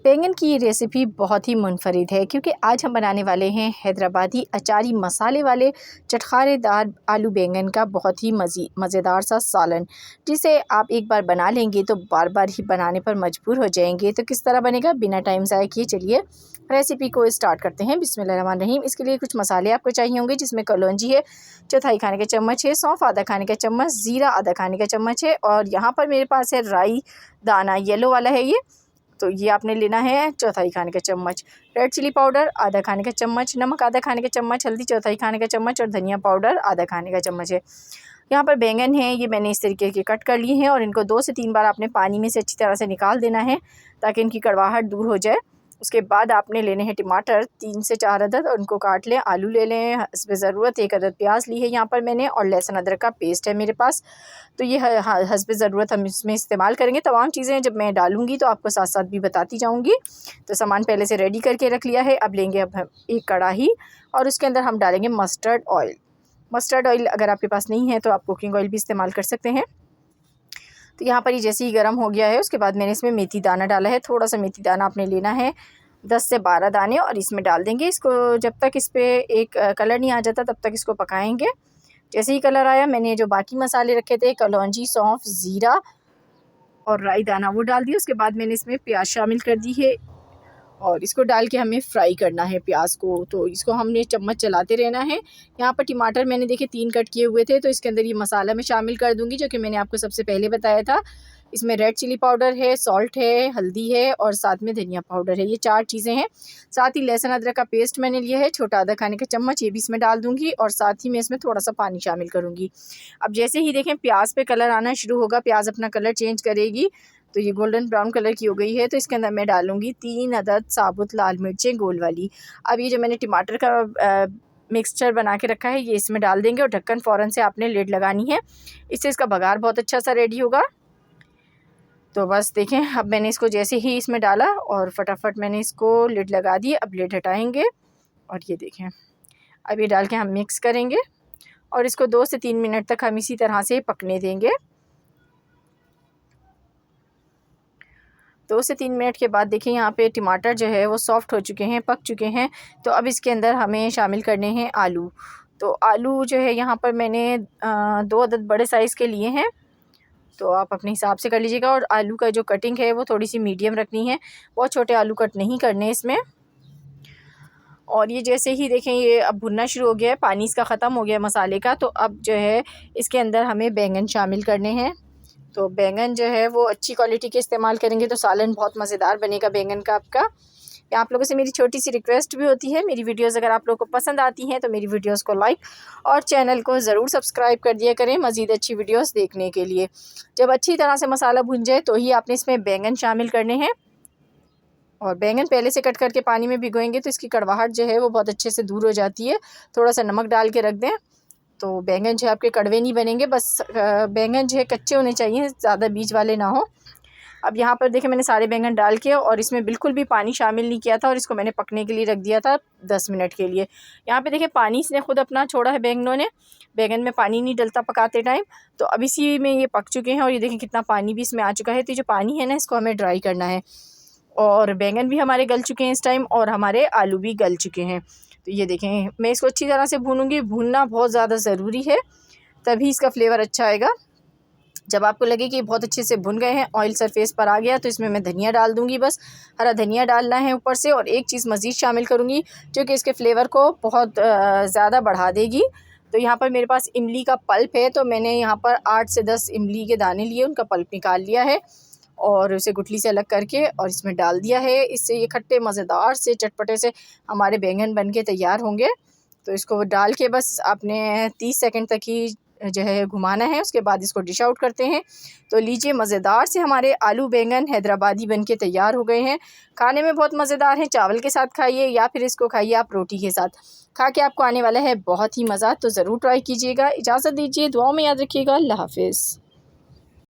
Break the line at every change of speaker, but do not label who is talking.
बैंगन की ये रेसिपी बहुत ही मुनफरिद है क्योंकि आज हम बनाने वाले हैं हैदराबादी अचारी मसाले वाले चटखारेदार आलू बैंगन का बहुत ही मज़ेदार सा सालन, जिसे आप एक बार बना लेंगे तो बार बार ही बनाने पर मजबूर हो जाएंगे। तो किस तरह बनेगा, बिना टाइम ज़ाया किए चलिए रेसिपी को स्टार्ट करते हैं। बिस्मिल्लाहिर्रहमानिर्रहीम। इसके लिए कुछ मसाले आपको चाहिए होंगे, जिसमें कलौंजी है चौथाई खाने का चम्मच है, सौंफ आधा खाने का चम्मच, ज़ीरा आधा खाने का चम्मच है, और यहाँ पर मेरे पास है राई दाना, येलो वाला है ये, तो ये आपने लेना है चौथाई खाने का चम्मच। रेड चिली पाउडर आधा खाने का चम्मच, नमक आधा खाने का चम्मच, हल्दी चौथाई खाने का चम्मच और धनिया पाउडर आधा खाने का चम्मच है। यहाँ पर बैंगन है, ये मैंने इस तरीके के कट कर लिए हैं और इनको 2 से 3 बार आपने पानी में से अच्छी तरह से निकाल देना है ताकि इनकी कड़वाहट दूर हो जाए। उसके बाद आपने लेने हैं टमाटर 3 से 4 अदद और उनको काट लें। आलू ले लें हस्ब ज़रूरत, 1 अदद प्याज ली है यहाँ पर मैंने, और लहसुन अदरक का पेस्ट है मेरे पास। तो ये हस्ब ज़रूरत हम इसमें इस्तेमाल करेंगे। तमाम चीज़ें जब मैं डालूँगी तो आपको साथ साथ भी बताती जाऊँगी। तो सामान पहले से रेडी करके रख लिया है। अब लेंगे अब हम एक कढ़ाई और उसके अंदर हम डालेंगे मस्टर्ड ऑयल। मस्टर्ड ऑयल अगर आपके पास नहीं है तो आप कुकिंग ऑयल भी इस्तेमाल कर सकते हैं। तो यहाँ पर ये जैसे ही गर्म हो गया है, उसके बाद मैंने इसमें मेथी दाना डाला है। थोड़ा सा मेथी दाना आपने लेना है, 10 से 12 दाने, और इसमें डाल देंगे। इसको जब तक इस पर एक कलर नहीं आ जाता तब तक इसको पकाएंगे। जैसे ही कलर आया, मैंने जो बाकी मसाले रखे थे कलौंजी, सौंफ, ज़ीरा और राई दाना, वो डाल दिया। उसके बाद मैंने इसमें प्याज शामिल कर दी है और इसको डाल के हमें फ्राई करना है प्याज को। तो इसको हमने चम्मच चलाते रहना है। यहाँ पर टमाटर मैंने देखे 3 कट किए हुए थे, तो इसके अंदर ये मसाला मैं शामिल कर दूँगी जो कि मैंने आपको सबसे पहले बताया था। इसमें रेड चिली पाउडर है, सॉल्ट है, हल्दी है और साथ में धनिया पाउडर है, ये 4 चीज़ें हैं। साथ ही लहसुन अदरक का पेस्ट मैंने लिया है छोटा आधा खाने का चम्मच, ये भी इसमें डाल दूँगी और साथ ही मैं इसमें थोड़ा सा पानी शामिल करूँगी। अब जैसे ही देखें प्याज पे कलर आना शुरू होगा, प्याज अपना कलर चेंज करेगी, तो ये गोल्डन ब्राउन कलर की हो गई है, तो इसके अंदर मैं डालूँगी 3 अदद साबुत लाल मिर्चें गोल वाली। अब ये जो मैंने टमाटर का मिक्सचर बना के रखा है, ये इसमें डाल देंगे और ढक्कन फ़ौरन से आपने लिड लगानी है, इससे इसका बघार बहुत अच्छा सा रेडी होगा। तो बस देखें, अब मैंने इसको जैसे ही इसमें डाला और फटाफट मैंने इसको लिड लगा दी। अब लिड हटाएंगे और ये देखें, अब ये डाल के हम मिक्स करेंगे और इसको 2 से 3 मिनट तक हम इसी तरह से पकने देंगे। 2 से 3 मिनट के बाद देखिए यहाँ पे टमाटर जो है वो सॉफ़्ट हो चुके हैं, पक चुके हैं। तो अब इसके अंदर हमें शामिल करने हैं आलू। तो आलू जो है यहाँ पर मैंने 2 अदद बड़े साइज़ के लिए हैं, तो आप अपने हिसाब से कर लीजिएगा। और आलू का जो कटिंग है वो थोड़ी सी मीडियम रखनी है, बहुत छोटे आलू कट नहीं करने इसमें। और ये जैसे ही देखें ये अब भुनना शुरू हो गया है, पानी इसका ख़त्म हो गया मसाले का, तो अब जो है इसके अंदर हमें बैंगन शामिल करने हैं। तो बैंगन जो है वो अच्छी क्वालिटी के इस्तेमाल करेंगे तो सालन बहुत मज़ेदार बनेगा बैंगन का आपका। आप लोगों से मेरी छोटी सी रिक्वेस्ट भी होती है, मेरी वीडियोस अगर आप लोगों को पसंद आती हैं तो मेरी वीडियोस को लाइक और चैनल को ज़रूर सब्सक्राइब कर दिया करें मज़ीद अच्छी वीडियोस देखने के लिए। जब अच्छी तरह से मसाला भुन जाए तो ही आपने इसमें बैंगन शामिल करने हैं, और बैंगन पहले से कट करके पानी में भिगोएंगे तो इसकी कड़वाहट जो है वो बहुत अच्छे से दूर हो जाती है। थोड़ा सा नमक डाल के रख दें तो बैंगन जो है आपके कड़वे नहीं बनेंगे, बस बैंगन जो है कच्चे होने चाहिए, ज़्यादा बीज वाले ना हो। अब यहाँ पर देखें मैंने सारे बैंगन डाल के और इसमें बिल्कुल भी पानी शामिल नहीं किया था और इसको मैंने पकने के लिए रख दिया था 10 मिनट के लिए। यहाँ पे देखें पानी इसने खुद अपना छोड़ा है बैंगनों ने, बैंगन में पानी नहीं डलता पकाते टाइम। तो अब इसी में ये पक चुके हैं और ये देखें कितना पानी भी इसमें आ चुका है। तो जो पानी है ना, इसको हमें ड्राई करना है, और बैंगन भी हमारे गल चुके हैं इस टाइम और हमारे आलू भी गल चुके हैं। तो ये देखें मैं इसको अच्छी तरह से भूनूंगी, भूनना बहुत ज़्यादा ज़रूरी है, तभी इसका फ्लेवर अच्छा आएगा। जब आपको लगे कि बहुत अच्छे से भुन गए हैं, ऑयल सरफेस पर आ गया, तो इसमें मैं धनिया डाल दूंगी, बस हरा धनिया डालना है ऊपर से। और एक चीज़ मज़ीद शामिल करूंगी जो कि इसके फ्लेवर को बहुत ज़्यादा बढ़ा देगी। तो यहाँ पर मेरे पास इमली का पल्प है, तो मैंने यहाँ पर 8 से 10 इमली के दाने लिए, उनका पल्प निकाल लिया है और उसे गुठली से अलग करके और इसमें डाल दिया है। इससे ये खट्टे मज़ेदार से चटपटे से हमारे बैंगन बन के तैयार होंगे। तो इसको डाल के बस आपने 30 सेकंड तक ही जो है घुमाना है, उसके बाद इसको डिश आउट करते हैं। तो लीजिए, मज़ेदार से हमारे आलू बैंगन हैदराबादी बन के तैयार हो गए हैं। खाने में बहुत मज़ेदार है, चावल के साथ खाइए या फिर इसको खाइए आप रोटी के साथ, खा के आपको आने वाला है बहुत ही मज़ा। तो ज़रूर ट्राई कीजिएगा। इजाज़त दीजिए, दुआओं में याद रखिएगा। अल्लाह हाफ़िज़।